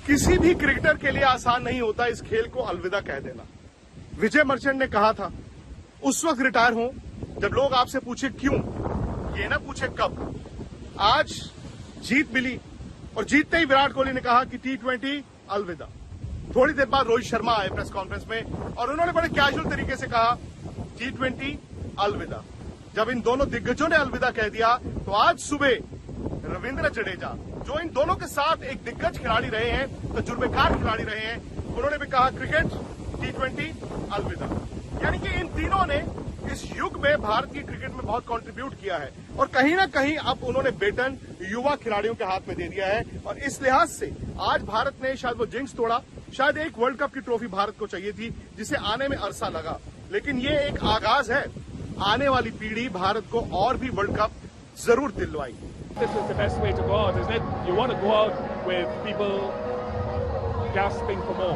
किसी भी क्रिकेटर के लिए आसान नहीं होता इस खेल को अलविदा कह देना। विजय मर्चेंट ने कहा था उस वक्त रिटायर हो जब लोग आपसे पूछे क्यों, ये ना पूछे कब। आज जीत मिली और जीतते ही विराट कोहली ने कहा कि T20 अलविदा। थोड़ी देर बाद रोहित शर्मा आए प्रेस कॉन्फ्रेंस में और उन्होंने बड़े कैजुअल तरीके से कहा T20 अलविदा। जब इन दोनों दिग्गजों ने अलविदा कह दिया तो आज सुबह रविंद्र जडेजा, जो इन दोनों के साथ एक दिग्गज खिलाड़ी रहे हैं, तजुर्बेकार खिलाड़ी रहे हैं, उन्होंने भी कहा क्रिकेट T20 अलविदा। यानी कि इन तीनों ने इस युग में भारत की क्रिकेट में बहुत कंट्रीब्यूट किया है और कहीं ना कहीं अब उन्होंने बेटन युवा खिलाड़ियों के हाथ में दे दिया है। और इस लिहाज से आज भारत ने शायद वो जिंक्स तोड़ा। शायद एक वर्ल्ड कप की ट्रॉफी भारत को चाहिए थी जिसे आने में अरसा लगा, लेकिन ये एक आगाज है। आने वाली पीढ़ी भारत को और भी वर्ल्ड कप जरूर दिलवाएगी। This is the best way to go out, isn't it? You want to go out with people gasping for more.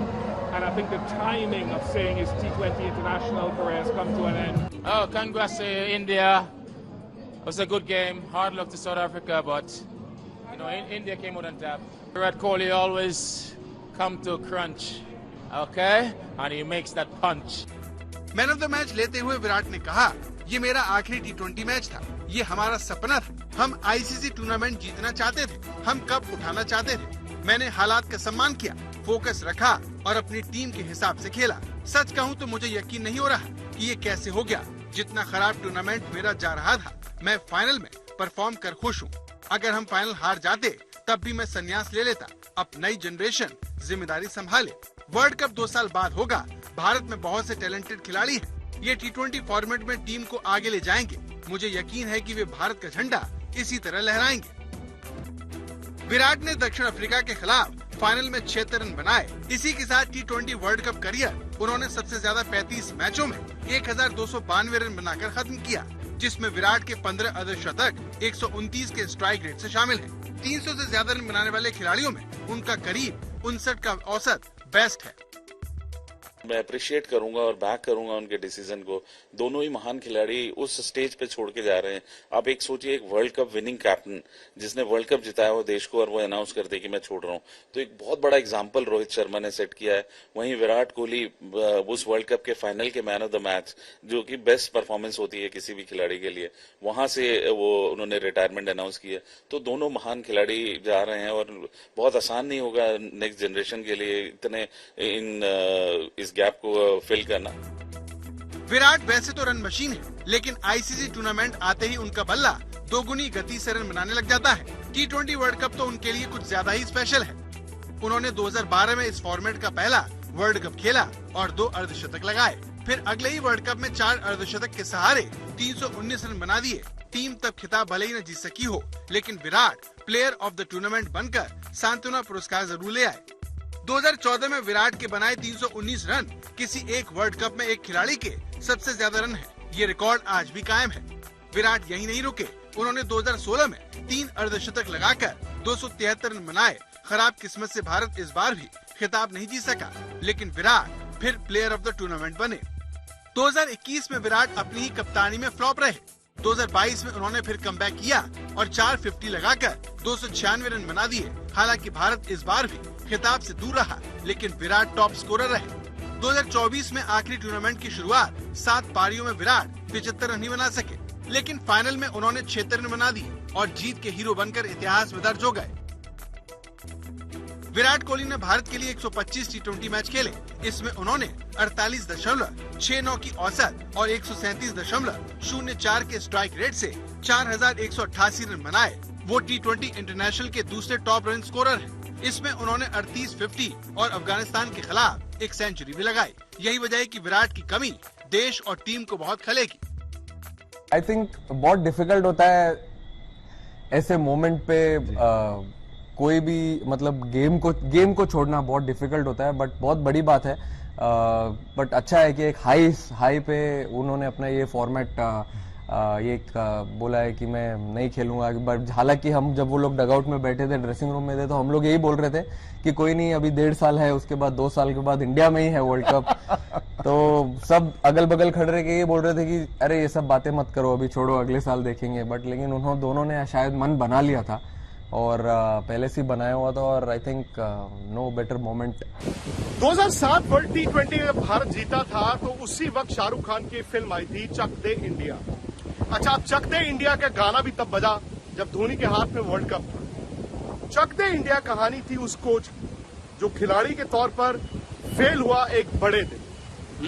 And I think the timing of saying his T20 international career has come to an end. Oh, congrats to India. It was a good game. Hard luck to South Africa, but India came out on top. Virat Kohli always come to crunch, okay? And he makes that punch. Man of the match लेते हुए विराट ने कहा, ये मेरा आखिरी T20 match था। ये हमारा सपना था। हम ICC टूर्नामेंट जीतना चाहते थे। हम कप उठाना चाहते थे। मैंने हालात का सम्मान किया, फोकस रखा और अपनी टीम के हिसाब से खेला। सच कहूँ तो मुझे यकीन नहीं हो रहा कि ये कैसे हो गया। जितना खराब टूर्नामेंट मेरा जा रहा था, मैं फाइनल में परफॉर्म कर खुश हूँ। अगर हम फाइनल हार जाते तब भी मैं संन्यास ले लेता। अब नई जनरेशन जिम्मेदारी संभाले। वर्ल्ड कप 2 साल बाद होगा। भारत में बहुत से टैलेंटेड खिलाड़ी हैं। ये T20 फॉर्मेट में टीम को आगे ले जाएंगे। मुझे यकीन है कि वे भारत का झंडा इसी तरह लहराएंगे। विराट ने दक्षिण अफ्रीका के खिलाफ फाइनल में 76 रन बनाए। इसी के साथ T20 वर्ल्ड कप करियर उन्होंने सबसे ज्यादा 35 मैचों में 1292 रन बनाकर खत्म किया, जिसमें विराट के 15 अर्धशतक 129 के स्ट्राइक रेट से शामिल हैं। 300 से ज्यादा रन बनाने वाले खिलाड़ियों में उनका करीब 59 का औसत बेस्ट है। मैं अप्रिशिएट करूंगा और बैक करूंगा उनके डिसीजन को। दोनों ही महान खिलाड़ी उस स्टेज पे छोड़ के जा रहे हैं। आप एक सोचिए, एक वर्ल्ड कप विनिंग कैप्टन जिसने वर्ल्ड कप जिताया वो देश को, और वो अनाउंस कर दे कि मैं छोड़ रहा हूं, तो एक बहुत बड़ा एग्जांपल रोहित शर्मा ने सेट किया है। वहीं विराट कोहली उस वर्ल्ड कप के फाइनल के मैन ऑफ द मैच, जो कि बेस्ट परफॉर्मेंस होती है किसी भी खिलाड़ी के लिए, वहां से वो उन्होंने रिटायरमेंट अनाउंस किया। तो दोनों महान खिलाड़ी जा रहे हैं और बहुत आसान नहीं होगा नेक्स्ट जनरेशन के लिए इतने इस गैप को फिल करना। विराट वैसे तो रन मशीन है, लेकिन ICC टूर्नामेंट आते ही उनका बल्ला दोगुनी गति से रन बनाने लग जाता है। T20 वर्ल्ड कप तो उनके लिए कुछ ज्यादा ही स्पेशल है। उन्होंने 2012 में इस फॉर्मेट का पहला वर्ल्ड कप खेला और 2 अर्धशतक लगाए। फिर अगले ही वर्ल्ड कप में 4 अर्धशतक के सहारे 319 रन बना दिए। टीम तब खिताब भले ही न जीत सकी हो, लेकिन Virat player of the tournament बनकर सांत्वना पुरस्कार जरूर ले आए। 2014 में विराट के बनाए 319 रन किसी एक वर्ल्ड कप में एक खिलाड़ी के सबसे ज्यादा रन है। ये रिकॉर्ड आज भी कायम है। विराट यहीं नहीं रुके। उन्होंने 2016 में 3 अर्धशतक लगाकर 273 रन बनाए। खराब किस्मत से भारत इस बार भी खिताब नहीं जीत सका, लेकिन विराट फिर प्लेयर ऑफ द टूर्नामेंट बने। 2021 में विराट अपनी ही कप्तानी में फ्लॉप रहे। 2022 में उन्होंने फिर कमबैक किया और 450 लगाकर 296 रन बना दिए। हालांकि भारत इस बार भी खिताब से दूर रहा, लेकिन विराट टॉप स्कोरर रहे। 2024 में आखिरी टूर्नामेंट की शुरुआत 7 पारियों में विराट 75 रन ही बना सके, लेकिन फाइनल में उन्होंने 76 रन बना दिए और जीत के हीरो बनकर इतिहास में दर्ज हो गए। विराट कोहली ने भारत के लिए 125 T20 मैच खेले। इसमें उन्होंने 48.69 की औसत और 137.04 के स्ट्राइक रेट से 4188 रन बनाए। वो T20 इंटरनेशनल के दूसरे टॉप रन स्कोरर हैं। इसमें उन्होंने 38, 50 और अफगानिस्तान के खिलाफ एक सेंचुरी भी लगाई। यही वजह है कि विराट की कमी देश और टीम को बहुत खलेगी। आई थिंक बहुत डिफिकल्ट होता है ऐसे मोमेंट पे कोई भी मतलब गेम को छोड़ना बहुत डिफिकल्ट होता है, बट बहुत बड़ी बात है। बट अच्छा है कि एक हाई पे उन्होंने अपना ये फॉर्मेट ये बोला है कि मैं नहीं खेलूंगा। बट हालांकि हम जब वो लोग डगआउट में बैठे थे, ड्रेसिंग रूम में थे, तो हम लोग यही बोल रहे थे कि कोई नहीं, अभी 1.5 साल है, उसके बाद 2 साल के बाद इंडिया में ही है वर्ल्ड कप। तो सब अगल बगल खड़े रह के ये बोल रहे थे कि अरे ये सब बातें मत करो, अभी छोड़ो, अगले साल देखेंगे। बट लेकिन दोनों ने शायद मन बना लिया था और पहले से ही बनाया हुआ था और I think no better moment. 2007 world T20 में भारत जीता था तो उसी वक्त शाहरुख खान की फिल्म आई थी चक दे इंडिया। अच्छा, अब चक दे इंडिया का गाना भी तब बजा जब धोनी के हाथ में वर्ल्ड कप था। चक दे इंडिया कहानी थी उस कोच जो खिलाड़ी के तौर पर फेल हुआ एक बड़े दिन,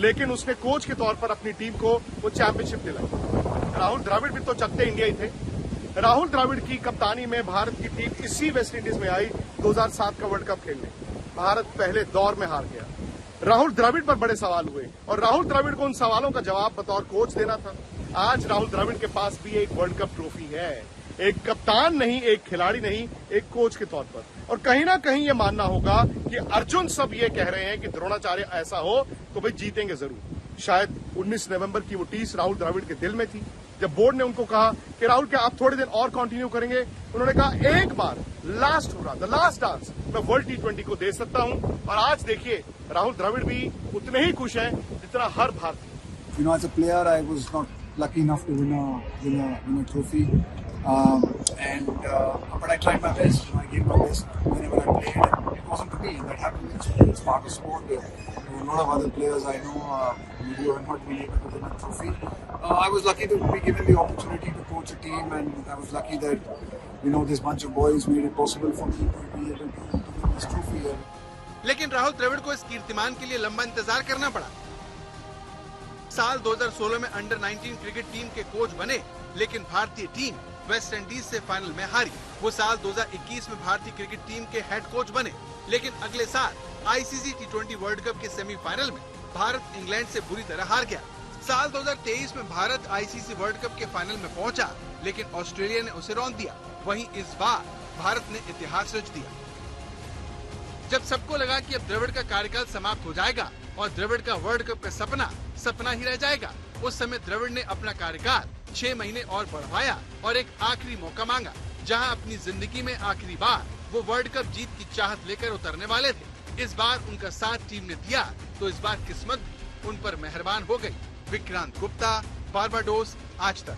लेकिन उसने कोच के तौर पर अपनी टीम को वो चैंपियनशिप दिलाई। राहुल द्रविड़ भी तो चक दे इंडिया ही थे। राहुल द्रविड़ की कप्तानी में भारत की टीम इसी वेस्ट इंडीज में आई 2007 का वर्ल्ड कप खेलने। भारत पहले दौर में हार गया। राहुल द्रविड़ पर बड़े सवाल हुए और राहुल द्रविड़ को उन सवालों का जवाब बतौर कोच देना था। आज राहुल द्रविड़ के पास भी एक वर्ल्ड कप ट्रॉफी है, एक कप्तान नहीं, एक खिलाड़ी नहीं, एक कोच के तौर पर। और कहीं ना कहीं ये मानना होगा कि अर्जुन सब ये कह रहे हैं कि द्रोणाचार्य ऐसा हो तो भाई जीतेंगे जरूर। शायद 19 नवंबर की वो टीस राहुल द्रविड़ के दिल में थी। जब बोर्ड ने उनको कहा कि राहुल क्या आप थोड़े दिन और कंटिन्यू करेंगे, उन्होंने कहा एक बार लास्ट हो रहा, द लास्ट डांस मैं वर्ल्ड T20 को दे सकता हूं। और आज देखिए राहुल द्रविड़ भी उतने ही खुश हैं जितना हर भारतीय। You know, as a player, I was not lucky enough to win a trophy, but I tried my best. I gave my best whenever I played. It wasn't to be. That happened. It's part of sport. There were a lot of other players I know who have not been able to win a trophy. I was lucky to be given the opportunity to coach a team, and I was lucky that this bunch of boys made it possible for me to be able to win this trophy. लेकिन राहुल द्रविड़ को इस कीर्तिमान के लिए लंबा इंतजार करना पड़ा। साल 2016 में अंडर 19 क्रिकेट टीम के कोच बने, लेकिन भारतीय टीम वेस्ट इंडीज से फाइनल में हारी। वो साल 2021 में भारतीय क्रिकेट टीम के हेड कोच बने, लेकिन अगले साल ICC T20 वर्ल्ड कप के सेमीफाइनल में भारत इंग्लैंड से बुरी तरह हार गया। साल 2023 में भारत ICC वर्ल्ड कप के फाइनल में पहुंचा, लेकिन ऑस्ट्रेलिया ने उसे रौंद दिया। वहीं इस बार भारत ने इतिहास रच दिया। जब सबको लगा कि अब द्रविड़ का कार्यकाल समाप्त हो जाएगा और द्रविड़ का वर्ल्ड कप का सपना ही रह जाएगा, उस समय द्रविड़ ने अपना कार्यकाल 6 महीने और बढ़वाया और एक आखिरी मौका मांगा, जहां अपनी जिंदगी में आखिरी बार वो वर्ल्ड कप जीत की चाहत लेकर उतरने वाले थे। इस बार उनका साथ टीम ने दिया तो इस बार किस्मत उन पर मेहरबान हो गई। विक्रांत गुप्ता, बारबाडोस, आज तक।